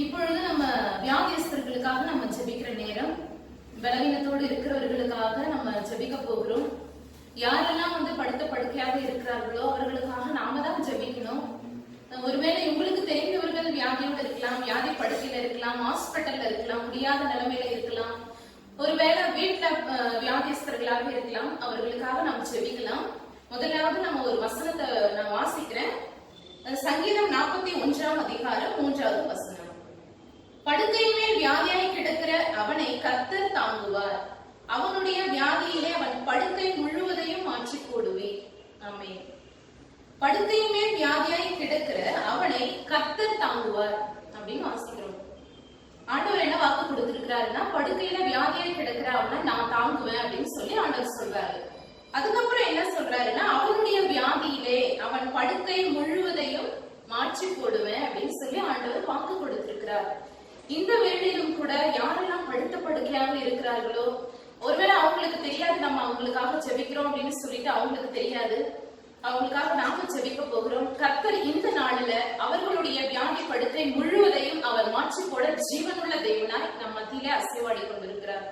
இப்பொழுது நம்ம வியாதியஸ்தர்களுக்காக நம்ம ஜெபிக்கிற நேரம். பலவீனத்தோடு இருக்கிறவர்களுக்காக நம்ம ஜெபிக்க போகிறோம். யாரெல்லாம் படுத்த படுக்கையாக இருக்கிறார்களோ அவர்களுக்காக நாம தான் ஜெபிக்கணும். ஒருவேளை உங்களுக்கு தெரிந்தவர்கள் வியாதியோடு இருக்கலாம், வியாதி படுக்கையில இருக்கலாம், ஹாஸ்பிட்டல்ல இருக்கலாம், முடியாத நிலைமையில இருக்கலாம், ஒருவேளை வீட்டுல வியாதியஸ்தர்களாக இருக்கலாம். அவர்களுக்காக நாம் ஜெபிக்கலாம். முதலாவது நம்ம ஒரு வசனத்தை நான் வாசிக்கிறேன். சங்கீதம் 41 அதிகாரம் 3வது வசனம். படுக்கையின் மேல் வியாதியாய் கிடக்கிற அவனை கர்த்தர் தாங்குவார். அவனுடைய வியாதியிலே அவன் படுக்கை முழுவதையும் மாற்றி போடுவேன். ஆமென். படுக்கையின் மேல் வியாதியாய் கிடக்கிற அவனை கர்த்தர் தாங்குவார் அப்படின்னு வாசிக்கிறோம். ஆண்டவர் என்ன வாக்கு கொடுத்திருக்கிறாருன்னா, படுக்கையில வியாதியாய் கிடக்கிற அவனை நான் தாங்குவேன் அப்படின்னு சொல்லி ஆண்டவர் சொல்றாரு. அதுக்கப்புறம் என்ன சொல்றாருன்னா, அவனுடைய வியாதியிலே அவன் படுக்கை முழுவதையும் மாற்றி போடுவேன் அப்படின்னு சொல்லி ஆண்டவர் வாக்கு கொடுத்திருக்கிறார். இந்த வேளையிலும் கூட யாரெல்லாம் படுத்த படுக்கையாக இருக்கிறார்களோ, ஒருவேளை அவங்களுக்கு தெரியாது நம்ம அவங்களுக்காக ஜெபிக்கிறோம் அப்படின்னு சொல்லிட்டு அவங்களுக்கு தெரியாது, அவங்களுக்காக நாம ஜெபிக்க போகிறோம். கர்த்தர் இந்த நாளில அவர்களுடைய வியாதி படுக்கை முழுவதையும் அவர் மாற்றி போட ஜீவனுள்ள தேவனாய் நம்ம மத்தியிலே அசைவாடி கொண்டிருக்கிறார்.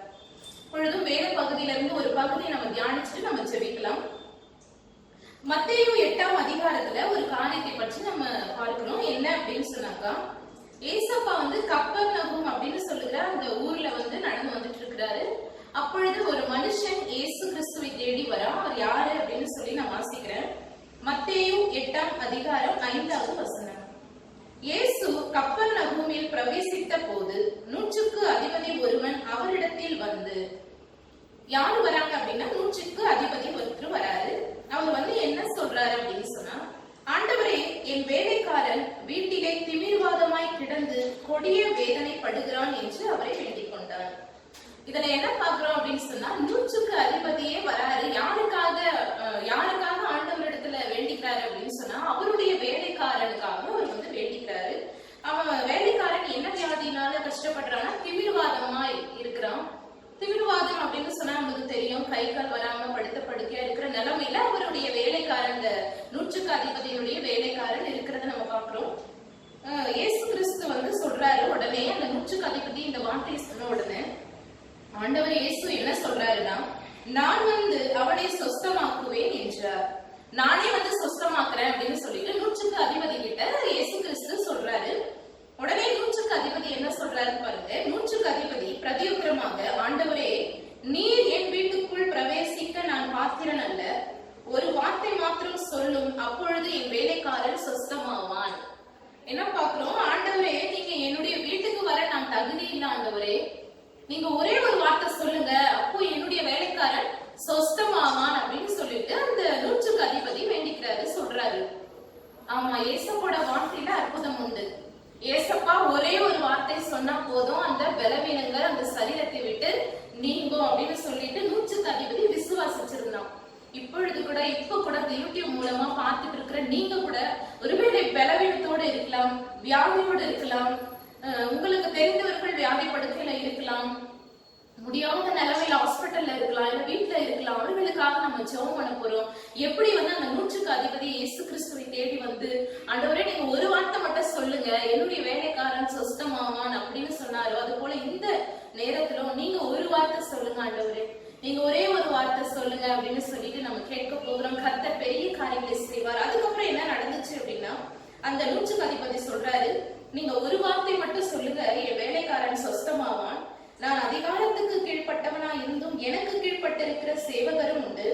பொழுதும் வேத பகுதியிலிருந்து ஒரு பகுதியை நம்ம தியானிச்சுட்டு நம்ம ஜெபிக்கலாம். மத்தேயு 8ஆம் அதிகாரத்துல ஒரு காரியத்தை பற்றி நம்ம பார்க்கிறோம். என்ன அப்படின்னு சொன்னாக்கா, ஏசப்பா கப்பர்நகூம் அப்படின்னு சொல்லுகிற அந்த ஊர்ல நடந்து வந்துட்டு இருக்கிறாரு. அப்பொழுது ஒரு மனுஷன் இயேசு கிறிஸ்துவை தேடி வரா. அவர் யாரு அப்படின்னு சொல்லி நான் வாசிக்கிறேன். மத்தேயு 8ஆம் அதிகாரம் 5வது வசனம். இயேசு கப்பர்நகூமில் பிரவேசித்த போது 100க்கு அதிபதி ஒருவன் அவரிடத்தில் வந்து, யாரு வராங்க அப்படின்னா 100க்கு அதிபதி ஒருத்தர் வராரு. அவர் என்ன சொல்றாரு அப்படின்னு சொன்னா, ஆண்டவரே, என் வேலைக்காரன் வீட்டிலே திமிர்வாதமாய் கிடந்து கொடிய வேதனை படுகிறான் என்று அவரை வேண்டிக் கொண்டார். இதுல என்ன பாக்குறோம் அப்படின்னு சொன்னா, 100க்கு அதிபதியே வராரு. யாருக்காக ஆண்டவரிடத்துல வேண்டிக்கிறாரு அப்படின்னு சொன்னா, அவருடைய வேலைக்காரனுக்காக அவர் வேண்டிக்கிறாரு. அவன் வேலைக்காரன் என்ன வியாதினால கஷ்டப்படுறான்னா, திமிர்வாதமாய் இருக்கிறான். திமிர்வாதம் அப்படின்னு சொன்னா நமக்கு தெரியும், கை கால் வராம படுத்த படுக்கையா இருக்கிற நிலைமையில அவருடைய வேலைக்காரன், 100க்கு அதிபதியுடைய வேலைக்காரன் இருக்கிறத நம்ம பாக்குறோம். இயேசு கிறிஸ்து சொல்றாரு. உடனே அந்த 100க்கு அதிபதி இந்த வார்த்தையை சொன்ன உடனே ஆண்டவர் இயேசு என்ன சொல்றாருன்னா, நான் அவனை சொஸ்தமாக்குவேன் என்றார். நானே சொஸ்தமாக்குறேன் அப்படின்னு சொல்லிட்டு 100க்கு அதிபதி கிட்ட இயேசு கிறிஸ்து சொல்றாரு. உடனே 100க்கு அதிபதி என்ன சொல்றாரு பாருங்க. 100க்கு அதிபதி பிரதியுத்தரமாக, ஆண்டவரே, நீர் என் வீட்டுக்குள் பிரவேசிக்க நான் பாத்திரன் அல்ல. ஒரு வார்த்தை மாத்திரம் சொல்லும், அப்பொழுது என் வேலைக்காரன் சொஸ்தமாவான். என்ன பாக்குறோம்? ஆண்டவரே, நீங்க என்னுடைய வீட்டுக்கு வர நான் தகுதி இல்லை. ஆண்டவரே, நீங்க ஒரே ஒரு வார்த்தை சொல்லுங்க, அப்போ என்னுடைய வேலைக்காரன் சொஸ்தமாவான் அப்படின்னு சொல்லிட்டு அந்த 100க்கு அதிபதி வேண்டிக்கிறாரு, சொல்றாரு. ஆமா, ஏசப்போட வார்த்தையில அற்புதம் உண்டு. ஏசப்பா ஒரே ஒரு வார்த்தை சொன்னா போதும், அந்த பலவீனங்கள் அந்த சரீரத்தை விட்டு நீங்கும் அப்படின்னு சொல்லிட்டு 100க்கு அதிபதி விசுவாசிச்சிருந்தான். இப்ப கூட இந்த யூடியூப் மூலமா பார்த்துட்டு இருக்கிற நீங்க கூட ஒருவேளை பலவீனத்தோடு இருக்கலாம், வியாதியோடு இருக்கலாம், உங்களுக்கு தெரிந்தவர்கள் வியாதி படுக்கையில இருக்கலாம், முடியாத நிலைமையில ஹாஸ்பிட்டல்ல இருக்கலாம், இல்ல வீட்டுல இருக்கலாம். அவர்களுக்காக நம்ம ஜெபம் பண்ண போறோம். எப்படி அந்த 100க்கு அதிபதி இயேசு கிறிஸ்துவை தேடி ஆண்டவரே, நீங்க ஒரு வார்த்தை மட்டும் சொல்லுங்க, என்னுடைய வேலைக்காரன் சொஸ்தமாவான் அப்படின்னு சொன்னாரோ, அது போல இந்த நேரத்திலும் நீங்க ஒரு வார்த்தை சொல்லுங்க. ஆண்டவரே, நீங்க ஒரே ஒரு வார்த்தை சொல்லுங்க அப்படின்னு சொல்லிட்டு நம்ம கேட்க போகிறோம். கர்த்தர் பெரிய காரியங்களை செய்வார். அதுக்கப்புறம் என்ன நடந்துச்சு அப்படின்னா, அந்த 100க்கு அதிபதி சொல்றாரு, நீங்க ஒரு வார்த்தை மட்டும் சொல்லுங்க, என் வேலைக்காரன் சொஸ்தமாவான். நான் அதிகாரத்துக்கு கீழ்பட்டவனா இருந்தும் எனக்கு கீழ்பட்டிருக்கிற சேவகரும் உண்டு.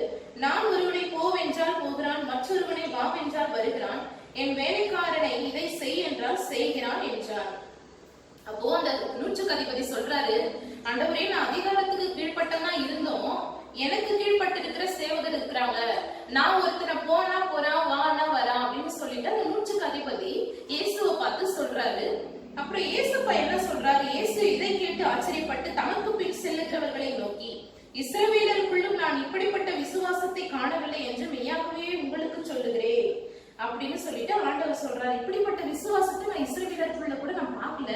நான் ஒருவனை போவென்றால் போகிறான், மற்றொருவனை வாவென்றால் வருகிறான். என் வேலைக்காரனை இதை செய் என்றால் செய்கிறான் என்றார். அப்போ அந்த 100க்கு அதிபதி சொல்றாரு, ஆண்டவரே, நான் அதிகாரத்துக்கு கீழ்பட்டவனா இருந்தோம், எனக்கு கீழ்பட்டு இருக்கிற சேவகர் இருக்கிறாங்க. நான் ஒருத்தனை போனா போறான், வானா வரான் அப்படின்னு சொல்லிட்டு அந்த 100க்கு அதிபதி இயேசுவை பார்த்து சொல்றாரு. அப்புறம் இயேசுப்பா என்ன சொல்றாரு? இயேசு இதை கேட்டு ஆச்சரியப்பட்டு தமக்கு பின் செல்லுகிறவர்களை நோக்கி, இஸ்ரவேலருக்குள்ளும் நான் இப்படிப்பட்ட விசுவாசத்தை காணவில்லை என்று மெய்யாகவே உங்களுக்கு சொல்லுகிறேன் அப்படின்னு சொல்லிட்டு ஆண்டவர் சொல்றாரு. இப்படிப்பட்ட விசுவாசத்தை நான் இஸ்ரவேலருக்குள்ள கூட நான் பார்க்கல.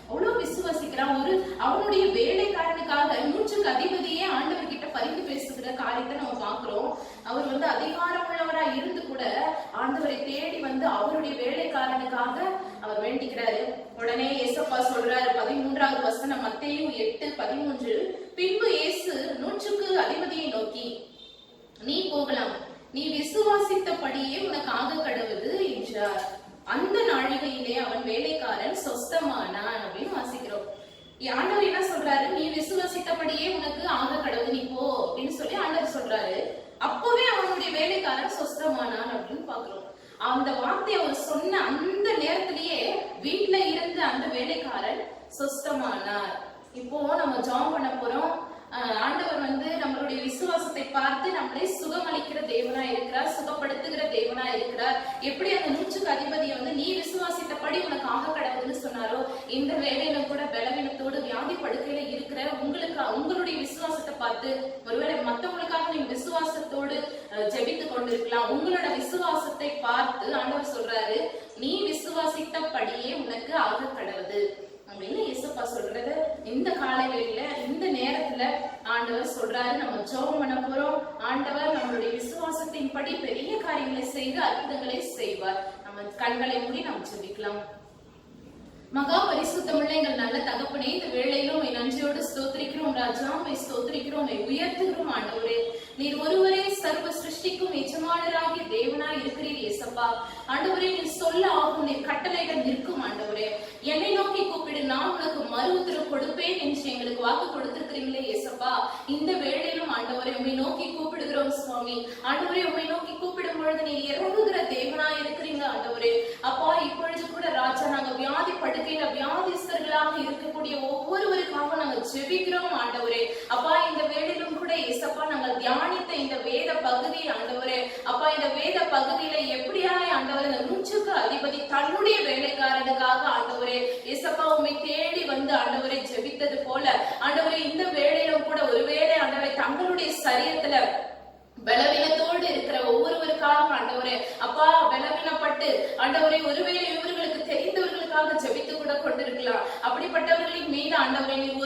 அவ்வளவு விசுவாசிக்கிறான். அவனுடைய வேலைக்காரனுக்காக 100க்கு அதிபதியே ஆண்டவர் கிட்ட பரிந்து பேசுகிற காரியத்தை நம்ம பாக்குறோம். அவர் அதிகாரம் உள்ளவரா இருந்து கூட ஆண்டவரை தேடி அவருடைய வேலைக்காரனுக்காக அவர் வேண்டிக்கிறார். உடனே ஏசப்பா சொல்றாரு 13வது வசனம், மத்தேயு 8:13. பின்பு இயேசு 100க்கு அதிபதியை நோக்கி, நீ போகலாம், நீ விசுவாசித்தபடியே உனக்கு ஆக கடவுது என்றார். அந்த நாழிகையிலே அவன் வேலைக்காரன் சொஸ்தமானான் அப்படின்னு வாசிக்கிறோம். ஆண்டவர் என்ன சொல்றாரு? நீ விசுவாசித்தபடியே உனக்கு ஆக கடவுது, நீ போ அப்படின்னு சொல்லி ஆண்டவர் சொல்றாரு. அப்பவே அவனுடைய வேலைக்காரன் சொஸ்தமானான் அப்படின்னு பாக்குறோம். அந்த வார்த்தையை அவர் சொன்ன அந்த நேரத்திலேயே வீட்டுல இருந்த அந்த வேலைக்காரன் சொஸ்தமானார். இப்போ நம்ம ஜெபம் பண்ண போறோம். ஆண்டவர் நம்மளுடைய விசுவாசத்தை பார்த்து நம்மளை சுகமளிக்கிற தேவனா இருக்கிறார், சுகப்படுத்துகிற தேவனா இருக்கிறார். எப்படி அந்த 100க்கு அதிபதியை நீ விசுவாசித்தபடி உனக்கு ஆக கடவுதுன்னு சொன்னாரோ, இந்த வேலையில கூட பலவீனத்தோடு வியாதி படுக்கையில இருக்கிற உங்களுடைய விசுவாசத்தை பார்த்து, ஒருவேளை மத்தவங்களுக்காக நீங்க விசுவாசத்தோடு ஜெபித்து கொண்டிருக்கலாம். உங்களோட விசுவாசத்தை பார்த்து ஆண்டவர் சொல்றாரு, நீ விசுவாசித்தபடியே உனக்கு ஆக கடவுது அப்படின்னு இயேசுப்பா சொல்றது. இந்த காலையில இந்த நேரத்துல ஆண்டவர் சொல்றாரு, நம்ம ஜெபம் பண்ண போறோம். ஆண்டவர் நம்மளுடைய விசுவாசத்தின் படி பெரிய காரியங்களை செய்து அற்புதங்களை செய்வார். நம்ம கண்களை மூடி நாம் ஜெபிக்கலாம். மகா பரிசுத்தமுள்ள எங்கள் நல்ல தகப்பனே, இந்த வேளையிலும் நன்றியோடு ஸ்தோத்திரிக்கிறோம் ராஜா, ஸ்தோத்திரிக்கிறோம், உயர்த்துகிறோம். ஆண்டவரே, நீர் ஒருவரே சர்வ சிருஷ்டிக்கும் எஜமானராகிய தேவனாய் இருக்கிறீர் ஏசப்பா. ஆண்டவரே, நீர் சொல்ல ஆகும், நீர் கட்டளைகள் நிற்கும். ஆண்டவரே, என்னை நோக்கி கூப்பிடு, நான் உனக்கு மறு உத்தரவு கொடுப்பேன் என்று எங்களுக்கு வாக்கு கொடுத்திருக்கிறீங்களே ஏசப்பா. இந்த வேளையிலும் ஆண்டவரே உம்மை நோக்கி கூப்பிடுகிறோம் சுவாமி. ஆண்டவரே, உம்மை நோக்கி கூப்பிடும் பொழுது நீர் இறங்குகிற தேவனாய் இருக்கிறீங்க ஆண்டவரே. அப்பா, இப்பொழுது கூட ராஜா, நாங்க வியாதி படுக்கையில வியாதிஸ்தர்களாக இருக்கக்கூடிய ஒவ்வொருவருக்காக நாங்க ஜெபிக்கிறோம் ஆண்டவரே. அப்பா, இந்த வேளையிலும் கூட ஏசப்பா, நாங்கள் தியானித்த இந்த வேத பகுதி ஆண்டவரே, அப்பா, இந்த வேத பகுதியில எப்படியாய் ஆண்டவரே இந்த 100க்கு அதிபதி தன்னுடைய வேலைக்காரனுக்காக ஆண்டவரே ஏசப்பா உம்மை தேடி வந்து ஆண்டவரை ஜெபித்தது போல ஆண்டவரே, இந்த வேளையிலும் கூட ஒருவேளை ஆண்டவரை தங்களுடைய சரீரத்துல பலவீனத்தோடு இருக்கிற ஒவ்வொருவருக்காக ஆண்டவரே, அப்பா, பலவீனப்பட்டு ஆண்டவரே ஒருவேளை இவர்களுக்கு தெரிந்தவர்களுக்காக ஜெபித்து கூட கொண்டிருக்கலாம். அப்படிப்பட்டவர்களின் மீது ஆண்டவரே நீர்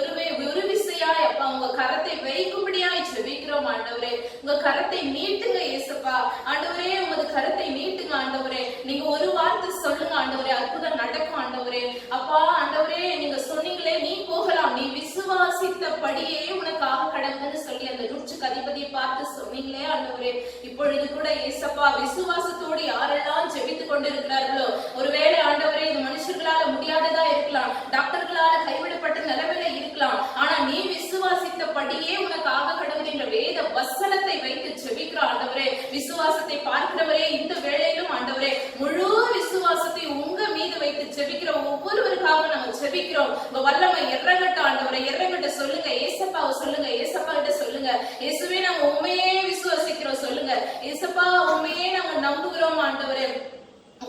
ஒரு விசையாய் அப்பா உங்க கரத்தை வைக்கும்படியாய் ஜெபிக்கிறோம் ஆண்டவரே. உங்க கரத்தை நீட்டுங்க ஏசப்பா. ஆண்டவரே, உமது கரத்தை நீட்டுங்க ஆண்டவரே. நீங்க ஒரு வார்த்தை சொல்லுங்க ஆண்டவரே, அற்புதம் நடக்கும் ஆண்டவரே. அப்பா, ஆண்டவரே, நீங்க சொன்னீங்களே, நீ போகலாம், நீ விசுவாசித்தபடியே உனக்கு ஆக கடவுள்னு சொல்லி அந்த 100க்கு அதிபதியை பார்த்து சொன்னீங்களே ஆண்டவரே. இப்பொழுது கூட ஏசப்பா, விசுவாசத்தோடு யாரெல்லாம் ஜெபித்துக் கொண்டிருக்கிறார்களோ, ஒருவேளை ஆண்டவரே இது மனுஷர்களால முடியாததா இருக்கலாம், டாக்டர்களால கைவிடப்பட்ட நிலைமையில இருக்கலாம், ஆனா நீ விசுவாசித்தபடியே உனக்கு ஆக கடவுள் என்ற வேத வசனத்தை வைத்து ஜெபிக்கிற ஆண்டவரே, விசுவாசத்தை பார்க்கிறவரே, இந்த வேளையிலும் ஆண்டவரே முழு விசுவாசத்தை உங்க மீது வைத்து ஜெபிக்கிற ஒவ்வொருவருக்காக நாங்க ஜெபிக்கிறோம். உங்க வல்லமை இறங்கட்டும் ஆண்டவரே, இறங்கட்ட சொல்லுங்க ஏசப்பாவை சொல்லுங்க, ஏசப்பா கிட்ட சொல்லுங்க, இயேசுவே நாங்க உண்மையே விசுவாசிக்கிறோம் சொல்லுங்க, ஏசப்பா உண்மையே நாங்க நம்புகிறோம் ஆண்டவரே,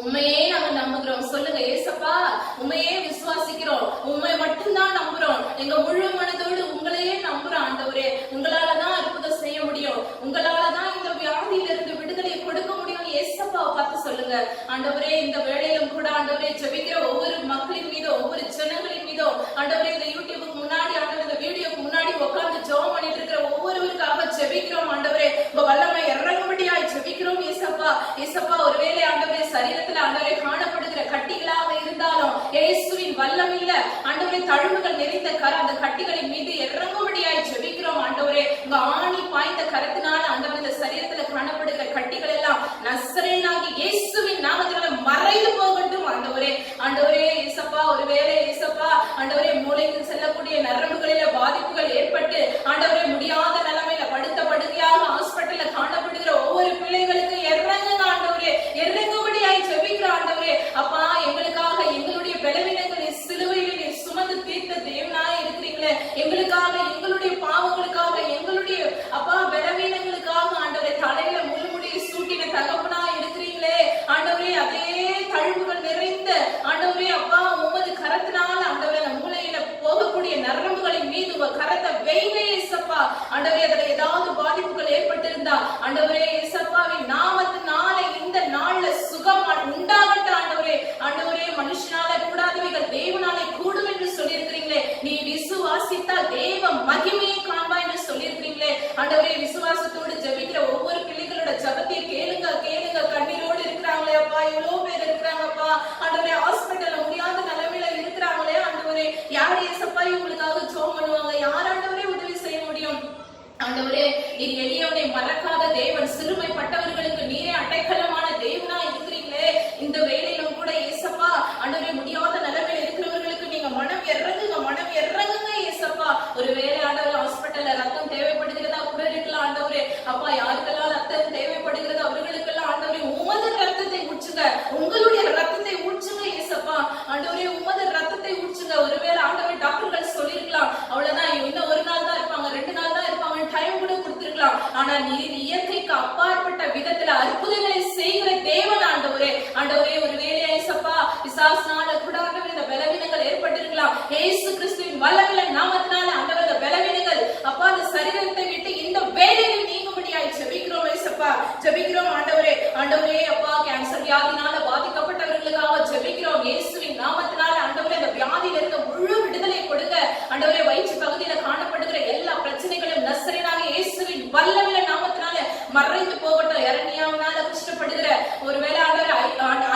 உண்மையே நாங்க நம்புகிறோம் சொல்லுங்க ஏசப்பா, உண்மையே விசுவாசிக்கிறோம், உண்மை மட்டும்தான் நம்புறோம், எங்க முழு மனதோடு உங்களையே நம்புறோம் ஆண்டவரே. உங்களாலதான் அற்புதம் செய்ய முடியும், உங்களாலதான் இந்த வியாதியில இருந்து விடுதலை கொடுக்க முடியும் ஏசப்பாவை பார்த்து சொல்லுங்க ஆண்டவரே. இந்த வேளையிலும் கூட ஆண்டவரே ஜெபிக்கிற ஒவ்வொரு மக்களின் மீதோ, ஒவ்வொரு ஜனங்களின் மீதோ ஆண்டவரே, இந்த யூடியூபுக்கு முன்னாடி ஆண்டவர் இந்த வீடியோக்கு முன்னாடி உட்கார்ந்து ஜெபம் பண்ணிட்டு இருக்கிற ஒவ்வொருவருக்காக ஜெபிக்கிறோம் ஆண்டவரே. உங்க வல்லமை இறங்கும்படியாய் ஜெபிக்கிறோம் ஏசப்பா. ஏசப்பா, ஒருவேளை ஆண்டவரே சரீரத்துல ஆண்டவரே காணப்படுகிற கட்டிகளாக இருந்தாலும் இயேசுவின் வல்லம் இல்ல ஆண்டவரே, தழும்புகள் நிறைந்த அந்த கட்டிகளின் மீது இறங்கும்படியாய் ஜெபிக்கிறோம் ஆண்டவரே. உங்க ஆணி பாய்ந்த கரத்தினால ஆண்டவரே இந்த சரீரத்துல காணப்படுகிற கட்டிகள் எல்லாம் நசரேயனாகி இயேசுவின் நாமத்தினால மறைந்து போகட்டும் ஆண்டவரே. ஆண்டவரே ஏசப்பா, ஒருவேளை ஏசப்பா ஆண்டவரே மூளைக்கு செல்லக்கூடிய நரம்புகளில பாதிப்புகள் ஏற்பட்டு ஆண்டவரே முடியாத நிலைமையில படுத்த படுக்கையாக ஹாஸ்பிட்டல்ல காணப்படுகிற ஒவ்வொரு பிள்ளைகளுக்கு இறங்குங்க ஆண்டவரே, இறங்கும்படியாய் ஜெபிக்கிற ஆண்டவரே. அப்பா, எங்களுக்காக எங்களுடைய பலவீனங்களை சிலுவையில் நீர் சுமந்து தீர்த்த தேவனாய் இருக்கிறீங்களே, எங்களுக்காக எங்களுடைய பாவங்களுக்காக எங்களுடைய அப்பா பலவீனங்களுக்காக ஆண்டவரே தலையில முள்முடியை சூட்டின தகப்பனாய் இருக்கிறீங்களே ஆண்டவரே. அதே தழும்புகள் நிறைந்த ஆண்டவரே அப்பா உமது கரத்தினால ஆண்டவரே மூளையில போகக்கூடிய நரம்புகளின் மீது உங்க கரத்தை வைங்க ஏசப்பா. ஆண்டவரே, அதுல ஏதாவது பாதிப்புகள் ஏற்பட்டிருந்தா ஆண்டவரே ஏசப்பாவின் நாமத்தினால இந்த நாள்ல சுகம் உண்டாகட்டும் ஆண்டவரே. ஆண்டவரே, மனுஷனால கூடாதவைகள் தேவனாலே கூடும் என்று சொல்லியிருக்கிறீங்களே, நீ விசுவாசித்தால் தேவ மகிமையை காண்பாய் என்று சொல்லியிருக்கிறீங்களே ஆண்டவரே. விசுவாசத்தோடு ஜெபிக்கிற ஒவ்வொரு பிள்ளைகளோட ஜெபத்தை கேளுங்க கேளுங்க. கண்ணீரோடு இருக்கிறாங்களே அப்பா, எவ்வளவு பேர் இருக்கிறாங்கப்பா ஆண்டவரே, ஹாஸ்பிட்டல்ல முடியாத நிலைமையில இருக்கிற யார் ஏசப்பா இவங்களுக்காக ஜெபம் பண்ணுவாங்க? யார் ஆண்டவரே உதவி செய்ய முடியும்? ஆண்டவரே, நீர் எளியவனை மறக்காத தேவன், சிறுமைப்பட்டவர்களுக்கு நீரே அடைக்கலமான தேவனா இருக்கிறீங்களே. இந்த வேலையிலும் கூட ஏசப்பா ஆண்டவரே, முடியாத நிலைமையில இருக்கிறவர்களுக்கு நீங்க மனம் இறங்குங்க ஏசப்பா. ஒருவேளை ஆண்டவரே ஹாஸ்பிட்டல்ல ரத்தம் தேவைப்படுகிறதா கூட இருக்கலாம் ஆண்டவரே. அப்பா, யாருக்கெல்லாம் ரத்தம் தேவைப்படுகிறது அவர்களுக்கெல்லாம் ஆண்டவரே உமது ரத்தத்தை ஊற்றுங்க, உங்களுடைய ரத்தத்தை ஊற்றுங்க ஏசப்பா. ஆண்டவரே, உமது ரத்தத்தை ஊற்றுங்க. ஒருவேளை ஆண்டவரே டாக்டர்கள் சொல்லிருக்கலாம், அவ்வளவுதான், இன்னும் ஒரு நாள் தான் இருப்பாங்க, 2 நாள் தான் இருப்பாங்க, டைம் கூட கொடுத்திருக்கலாம். ஆனா நீர் இயற்கைக்கு அப்பாற்பட்ட விதத்துல அற்புதங்களை செய்கிற தேவன் ஆண்டவரே. ஆண்டவரே, ஒரு வேலையா ஏசப்பா பிசாசினால கூட ஆண்டவரே இந்த பலவீனங்கள் ஏற்பட்டிருக்கலாம். இயேசு கிறிஸ்துவின் வல்லமையுள்ள நாமத்தினால ஆண்டவரே இந்த பலவீனங்கள் அப்பா அந்த சரீரத்தை விட்டு இந்த வேலையில் நீங்கும்படியாய் ஜெபிக்கிறோம் ஏசப்பா. ஜெபிக்கிறோம் ஆண்டவரே. ஆண்டவரே அப்பா, கேன்சர் வியாதினால பாதிக்கப்பட்டவர்களுக்காக ஜெபிக்கிறோம் இயேசுவின் நாமத்தினால. ஆண்டவரே, இந்த வியாதியில இருக்க முழு விடுதலை கொடுங்க ஆண்டவரே. வயிற்று பகுதியில காணப்படுகிற எல்லா பிரச்சனைகளும் நசரேயனாகிய இயேசுவின் வல்லமையுள்ள நாமத்தினால மறைந்து போகட்டும். இரணியாவினால கஷ்டப்படுகிற ஒருவேளை ஆண்டவரே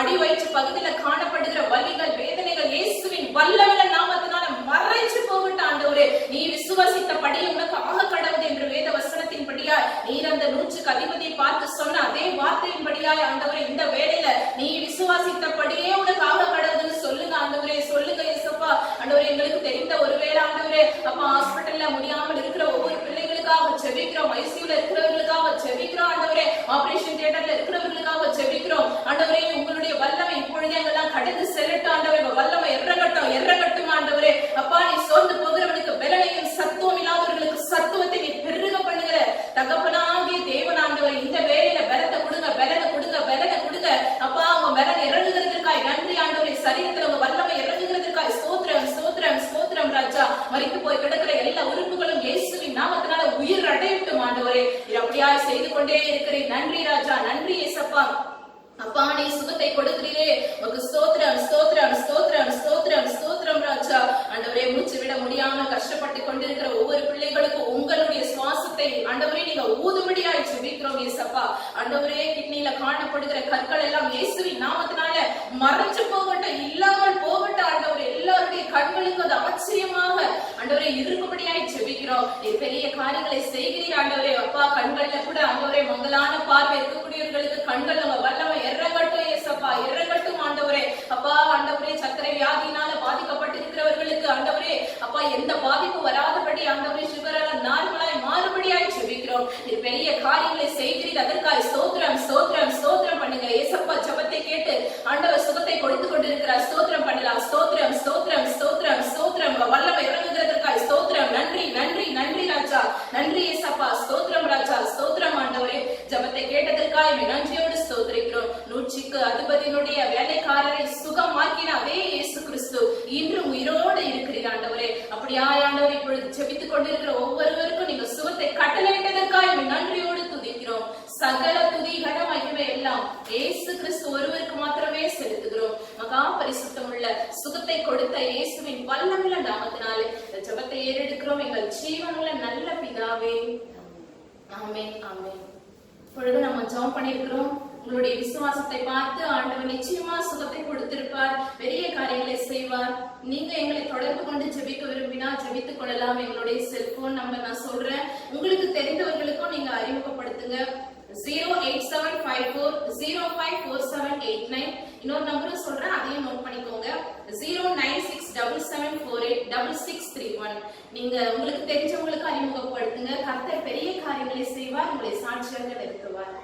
அடி வயிற்று பகுதியில காணப்படுகிற வலிகள், வேதனைகள் இயேசுவின் வல்லமையுள்ள நாமத்தினால மறைச்சு போகட்டும் ஆண்டவரே. நீ விசுவாசித்தபடி உனக்கு ஆக கடவுது என்று வேத வசனத்தின்படியா நீர் அந்த 100க்கு அதிபதியை பார்த்து சொன்ன அதே வார்த்தையின்படியாய் ஆண்டவரே இந்த வேளையில நீ விசுவாசித்தபடியே உனக்கு ஆக கடவுதுன்னு சொல்லுங்க ஆண்டவரே. சொல்லுங்க ஏசப்பா. ஆண்டவரே, எங்களுக்கு தெரிந்த ஒருவேளை ஆண்டவரே அப்பா ஹாஸ்பிட்டல்ல முடியாமல் இருக்கிற ஒவ்வொரு பிள்ளைகளுக்காக ஜெபிக்கிறோம். ஐசியூல இருக்கிறவர்களுக்காக ஜெபிக்கிறோம் ஆண்டவரே. ஆபரேஷன் தியேட்டர்ல இருக்கிறவர்களுக்காக ஜெபிக்கிறோம் ஆண்டவரே. உங்களுடைய வல்லமை இப்பொழுதே எங்கெல்லாம் கடந்து செல்லட்டும் ஆண்டவரே. வல்லமை இறங்கட்டும் ஆண்டவரே. அப்பா, நீ சோர்ந்து போகிறவனுக்கு பலனையும் சத்துவம் இல்லாதவர்களுக்கு சத்துவத்தை நீ பெருக பண்ணுகிற தகப்பனாகிய தேவன் ஆண்டவரே. இந்த வேலையில பலத்தை கொடுங்க அப்பா. உங்க பலன் இறங்குகிறதுக்காய் நன்றி ஆண்டவரே. சரீரத்துல உங்க வல்லமை இறங்குகிறதுக்காய் ஸ்தோத்திரம் ராஜா. மரித்து போய் கிடக்கிற எல்லா உறுப்புகளும் இயேசுவின் நாமத்தினால உயிர் அடையட்டும் ஆண்டவரே. அப்படியா செய்து கொண்டே இருக்கிறேன். நன்றி ராஜா, நன்றி ஏசப்பா. அப்பா, நீ சுகத்தை கொடுக்கிறீரே, உனக்கு ஸ்தோத்திரம் ராஜா. ஆண்டவரே, மூச்சு விட முடியாம கஷ்டப்பட்டு கொண்டிருக்கிற ஒவ்வொரு பிள்ளைகளுக்கும் உங்களுடைய சுவாசத்தை ஆண்டவரே நீங்க ஊதும்படியாய் ஜெபிக்கிறோம் ஏசப்பா. ஆண்டவரே, கிட்னில காணப்படுகிற கற்கள் எல்லாம் இயேசுவின் நாமத்தினால மறைஞ்சு போகட்டும், இல்லாமல் போகட்டும் ஆண்டவரே. எல்லாருடைய கண்களுக்கு அது ஆச்சரியமாக ஆண்டவரே இருக்கும்படியாய் ஜெபிக்கிறோம். நீ பெரிய காரியங்களை செய்கிறீர் ஆண்டவரே. அப்பா, கண்கள்ல கூட ஆண்டவரே மங்கலான பார்வை இருக்கக்கூடியவர்களுக்கு கண்கள் நம்ம வல்லமை இறங்கட்டும் ஏசப்பா, இறங்கட்டும் ஆண்டவரே. அப்பா, ஆண்டவரே, சர்க்கரை வியாதியினால பாதிக்கப்பட்டிருக்கிறவர்களுக்கு ஆண்டவரே அப்பா எந்த பாதிப்பு வராதபடி ஆண்டவரே சுகரெல்லாம் நார்மலாய் மாறுபடியாய் ஜெபிக்கிறோம். இது பெரிய காரியங்களை செய்கிறீர், அதற்காக ஸ்தோத்திரம் பண்ணுங்க ஏசப்பா. ஜெபத்தை கேட்டு ஆண்டவர் சுகத்தை கொடுத்து கொண்டிருக்கிறார். ஸ்தோத்திரம் பண்ணலாம். ஸ்தோத்திரம் வல்லமை இறங்குகிறதற்காக ஸ்தோத்திரம். நன்றி ராஜா, நன்றி ஏசப்பா. ஸ்தோத்திரம் ராஜா, ஸ்தோத்திரம் ஆண்டவரே. ஜெபத்தை கேட்டதற்காக நன்றியோடு ஸ்தோத்திரிக்கிறோம். 100க்கு அதிபதியினுடைய வேலைக்காரரை சுகமாக்கின அதே இயேசு கிறிஸ்து இன்றும் உயிரோடு இருக்கிறீர் ஆண்டவரே. அப்படியா ஆண்டவரே, இப்பொழுது ஜெபித்துக் கொண்டிருக்கிற ஒவ்வொருவருக்கும் நீங்க சுகத்தை கட்டளையிட்டதற்காக நன்றியோடு துதிக்கிறோம். சகல துதி கன மகிமை எல்லாம் இயேசு கிறிஸ்து ஒருவருக்கு மாத்திரமே செலுத்துகிறோம். மகா பரிசுத்தம் உள்ள சுகத்தை கொடுத்த இயேசுவின் வல்லமையுள்ள நாமத்தினாலே இந்த ஜெபத்தை ஏறெடுக்கிறோம் எங்கள் ஜீவனுள்ள நல்ல பிதாவே. ஆமென், ஆமென். இப்பொழுது நம்ம ஜெபம் பண்ணியிருக்கிறோம். உங்களுடைய விசுவாசத்தை பார்த்து ஆண்டவர் நிச்சயமா சுகத்தை கொடுத்திருப்பார், பெரிய காரியங்களை செய்வார். நீங்க எங்களை தொடர்பு கொண்டு ஜெபிக்க விரும்பினா ஜெபித்துக் கொள்ளலாம். எங்களுடைய செல்போன் நம்பர் நான் சொல்றேன், உங்களுக்கு தெரிந்தவர்களுக்கும் நீங்க அறிமுகப்படுத்துங்க. 08754054789. இன்னொரு நம்பரும் சொல்றேன், அதையும் நோட் பண்ணிக்கோங்க. 09677486631. நீங்க உங்களுக்கு தெரிஞ்சவங்களுக்கு அறிமுகப்படுத்துங்க. கர்த்தர் பெரிய காரியங்களை செய்வார், உங்களை சாட்சியாக நிறுத்துவார்.